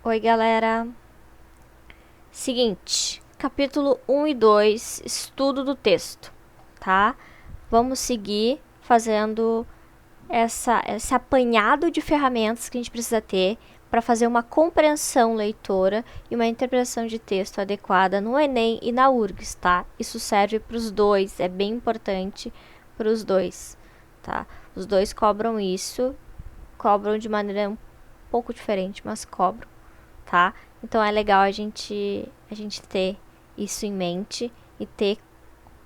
Oi, galera. Seguinte, capítulo 1 e 2, estudo do texto, tá? Vamos seguir fazendo esse apanhado de ferramentas que a gente precisa ter para fazer uma compreensão leitora e uma interpretação de texto adequada no Enem e na URGS, tá? Isso serve para os dois, é bem importante para os dois, tá? Os dois cobram isso, cobram de maneira um pouco diferente, mas cobram, tá? Então é legal a gente ter isso em mente e ter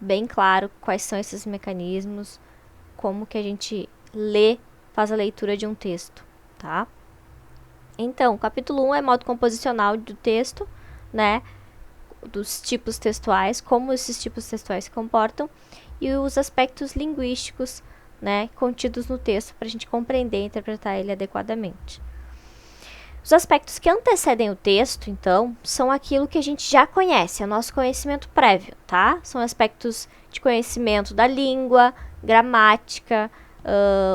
bem claro quais são esses mecanismos, como que a gente faz a leitura de um texto, tá? Então, capítulo 1 é modo composicional do texto, né? Dos tipos textuais, como esses tipos textuais se comportam e os aspectos linguísticos, né, contidos no texto para a gente compreender e interpretar ele adequadamente. Os aspectos que antecedem o texto, então, são aquilo que a gente já conhece, é o nosso conhecimento prévio, tá? São aspectos de conhecimento da língua, gramática,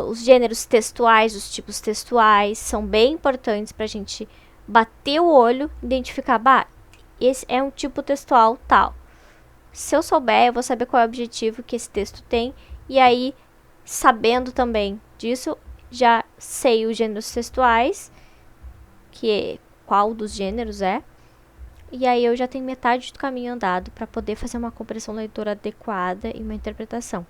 os gêneros textuais, os tipos textuais, são bem importantes para a gente bater o olho, identificar, esse é um tipo textual tal. Se eu souber, eu vou saber qual é o objetivo que esse texto tem, e aí, sabendo também disso, já sei os gêneros textuais, qual dos gêneros é, e aí eu já tenho metade do caminho andado para poder fazer uma compreensão leitora adequada e uma interpretação.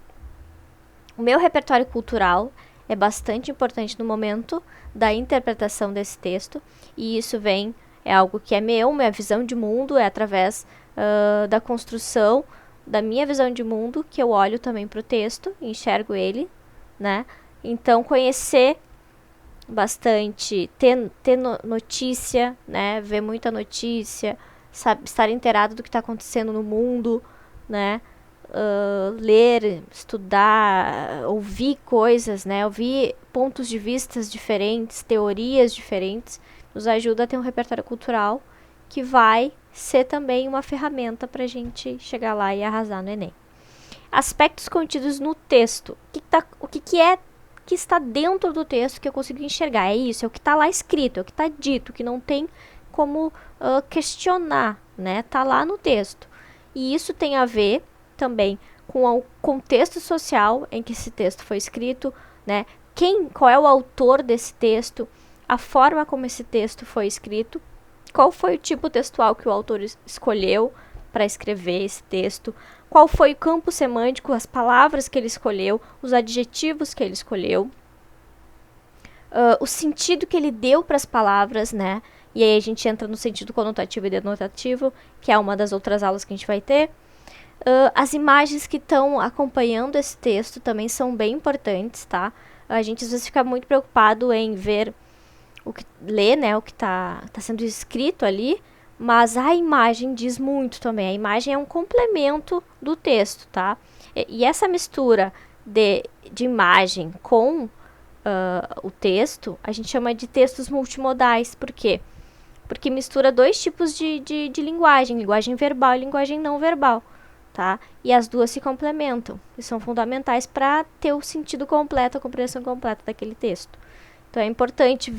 O meu repertório cultural é bastante importante no momento da interpretação desse texto, e isso é algo que é minha visão de mundo, é através da construção da minha visão de mundo que eu olho também para o texto, enxergo ele, né? Então, conhecer bastante, ter notícia, né? Ver muita notícia, estar inteirado do que está acontecendo no mundo, né? Ler, estudar, ouvir coisas, né? Ouvir pontos de vista diferentes, teorias diferentes, nos ajuda a ter um repertório cultural que vai ser também uma ferramenta para a gente chegar lá e arrasar no Enem. Aspectos contidos no texto. O que está dentro do texto que eu consigo enxergar? É isso, é o que está lá escrito, é o que está dito, que não tem como questionar, né? Tá lá no texto. E isso tem a ver também com o contexto social em que esse texto foi escrito, né? Qual é o autor desse texto, a forma como esse texto foi escrito, qual foi o tipo textual que o autor escolheu para escrever esse texto, qual foi o campo semântico, as palavras que ele escolheu, os adjetivos que ele escolheu, o sentido que ele deu para as palavras, né? E aí a gente entra no sentido conotativo e denotativo, que é uma das outras aulas que a gente vai ter. As imagens que estão acompanhando esse texto também são bem importantes, tá? A gente às vezes fica muito preocupado em ler, né, o que tá sendo escrito ali, mas a imagem diz muito também. A imagem é um complemento do texto, tá? E essa mistura de imagem com o texto, a gente chama de textos multimodais. Por quê? Porque mistura dois tipos de linguagem, linguagem verbal e linguagem não verbal, tá? E as duas se complementam e são fundamentais para ter o sentido completo, a compreensão completa daquele texto. Então é importante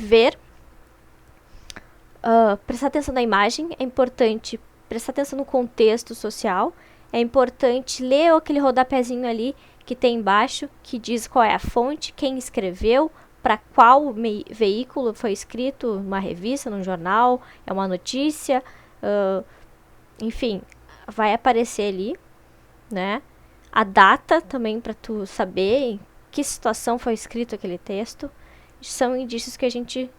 prestar atenção na imagem, é importante prestar atenção no contexto social, é importante ler aquele rodapézinho ali que tem embaixo, que diz qual é a fonte, quem escreveu, para qual veículo foi escrito, uma revista, num jornal, é uma notícia, enfim, vai aparecer ali, né? A data também para tu saber em que situação foi escrito aquele texto, são indícios que a gente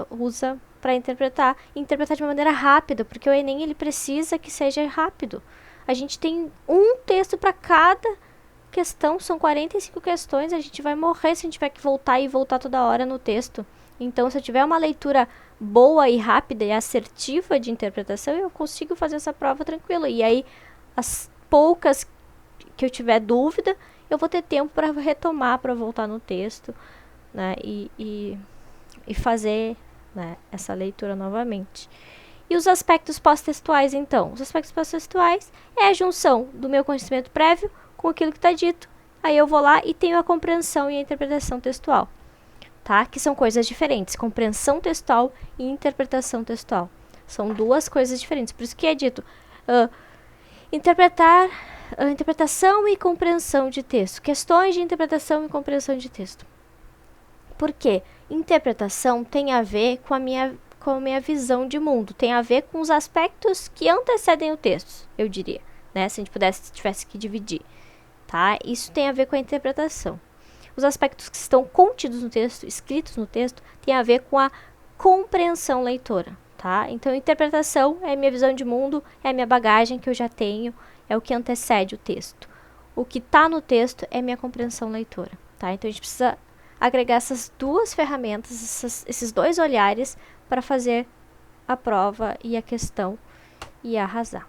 usa para interpretar de uma maneira rápida, porque o Enem ele precisa que seja rápido. A gente tem um texto para cada questão, são 45 questões, a gente vai morrer se a gente tiver que voltar toda hora no texto. Então, se eu tiver uma leitura boa e rápida e assertiva de interpretação, eu consigo fazer essa prova tranquilo. E aí, as poucas que eu tiver dúvida, eu vou ter tempo para retomar, para voltar no texto, né? E fazer, né, essa leitura novamente. E os aspectos pós-textuais, então? Os aspectos pós-textuais é a junção do meu conhecimento prévio com aquilo que está dito. Aí eu vou lá e tenho a compreensão e a interpretação textual. tá? Que são coisas diferentes, compreensão textual e interpretação textual. São duas coisas diferentes, por isso que é dito interpretação e compreensão de texto, questões de interpretação e compreensão de texto. Por quê? Interpretação tem a ver com a minha visão de mundo, tem a ver com os aspectos que antecedem o texto, eu diria, né? Se a gente tivesse que dividir, tá? Isso tem a ver com a interpretação. Os aspectos que estão contidos no texto, escritos no texto, tem a ver com a compreensão leitora, tá? Então, interpretação é a minha visão de mundo, é a minha bagagem que eu já tenho, é o que antecede o texto. O que está no texto é minha compreensão leitora, tá? Então, a gente precisa agregar essas duas ferramentas, esses dois olhares para fazer a prova e a questão e arrasar.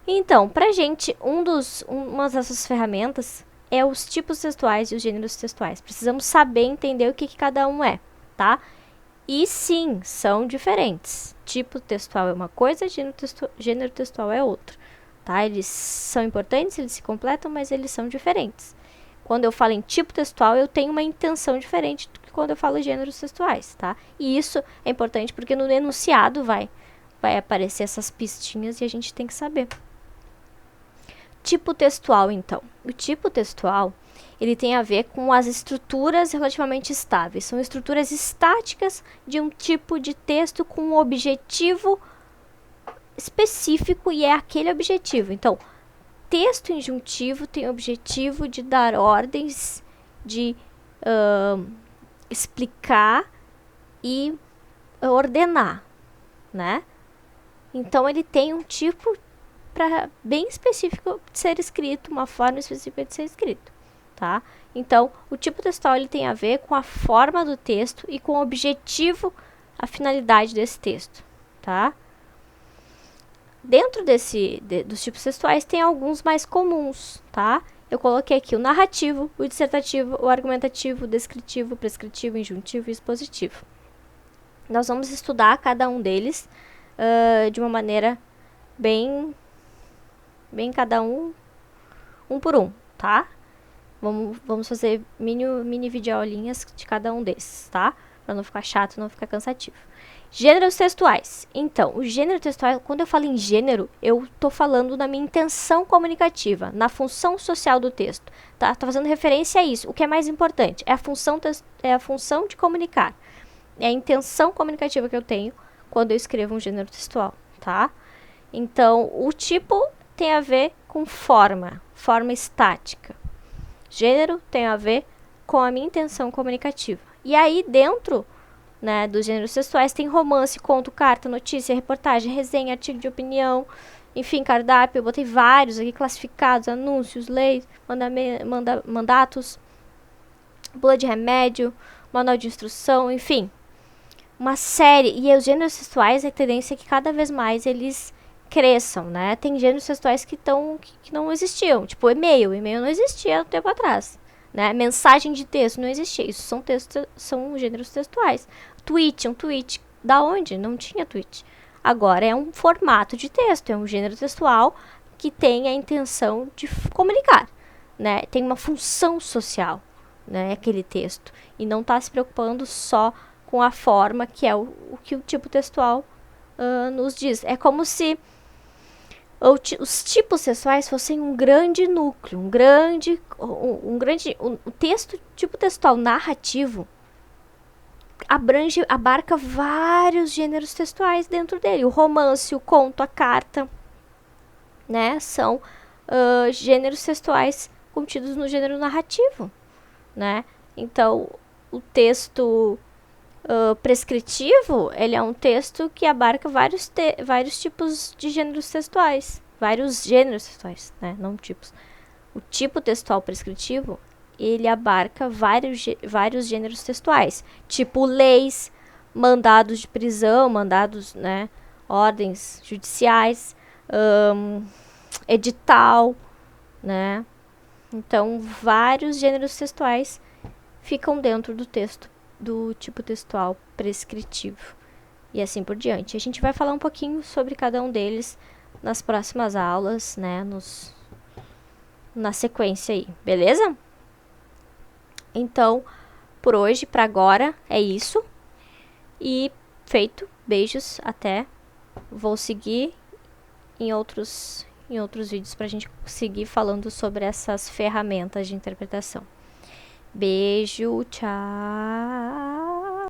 Então, pra gente, uma dessas ferramentas é os tipos textuais e os gêneros textuais. Precisamos saber entender o que cada um é, tá? E sim, são diferentes. Tipo textual é uma coisa, gênero textual é outra, tá? Eles são importantes, eles se completam, mas eles são diferentes. Quando eu falo em tipo textual, eu tenho uma intenção diferente do que quando eu falo gêneros textuais, tá? E isso é importante porque no enunciado vai aparecer essas pistinhas e a gente tem que saber. Tipo textual, então. O tipo textual, ele tem a ver com as estruturas relativamente estáveis. São estruturas estáticas de um tipo de texto com um objetivo específico e é aquele objetivo. Então, texto injuntivo tem o objetivo de dar ordens, de explicar e ordenar, né? Então, ele tem um tipo bem específico de ser escrito, uma forma específica de ser escrito, tá? Então, o tipo textual ele tem a ver com a forma do texto e com o objetivo, a finalidade desse texto, tá? Dentro dos tipos textuais tem alguns mais comuns, tá? Eu coloquei aqui o narrativo, o dissertativo, o argumentativo, o descritivo, o prescritivo, o injuntivo e o expositivo. Nós vamos estudar cada um deles de uma maneira bem cada um por um, tá? Vamos fazer mini videoaulinhas de cada um desses, tá? Pra não ficar chato, não ficar cansativo. Gêneros textuais. Então, o gênero textual, quando eu falo em gênero, eu tô falando na minha intenção comunicativa, na função social do texto, tá? Tô fazendo referência a isso. O que é mais importante é a função de comunicar. É a intenção comunicativa que eu tenho quando eu escrevo um gênero textual, tá? Então, o tipo tem a ver com forma estática. Gênero tem a ver com a minha intenção comunicativa. E aí, dentro, né, dos gêneros textuais, tem romance, conto, carta, notícia, reportagem, resenha, artigo de opinião, enfim, cardápio. Eu botei vários aqui classificados, anúncios, leis, mandatos, bula de remédio, manual de instrução, enfim. Uma série. E os gêneros textuais, a tendência é que cada vez mais eles cresçam, né? Tem gêneros textuais que não existiam, tipo e-mail não existia há um tempo atrás, né? Mensagem de texto não existia, isso são gêneros textuais. Um tweet, da onde? Não tinha tweet. Agora é um formato de texto, é um gênero textual que tem a intenção de comunicar, né? Tem uma função social, né? Aquele texto, e não está se preocupando só com a forma, que é o que o tipo textual nos diz. É como se os tipos textuais fossem um grande núcleo, o texto, tipo textual narrativo, abarca vários gêneros textuais dentro dele. O romance, o conto, a carta, né, são gêneros textuais contidos no gênero narrativo, né? Então, o texto prescritivo, ele é um texto que abarca vários tipos de gêneros textuais. Vários gêneros textuais, né? Não tipos. O tipo textual prescritivo, ele abarca vários gêneros textuais. Tipo leis, mandados de prisão, né? Ordens judiciais, edital, né? Então, vários gêneros textuais ficam dentro do texto do tipo textual prescritivo e assim por diante. A gente vai falar um pouquinho sobre cada um deles nas próximas aulas, né, na sequência aí, beleza? Então, por hoje, pra agora, é isso. E feito. Beijos, até. Vou seguir em outros vídeos pra gente seguir falando sobre essas ferramentas de interpretação. Beijo, tchau.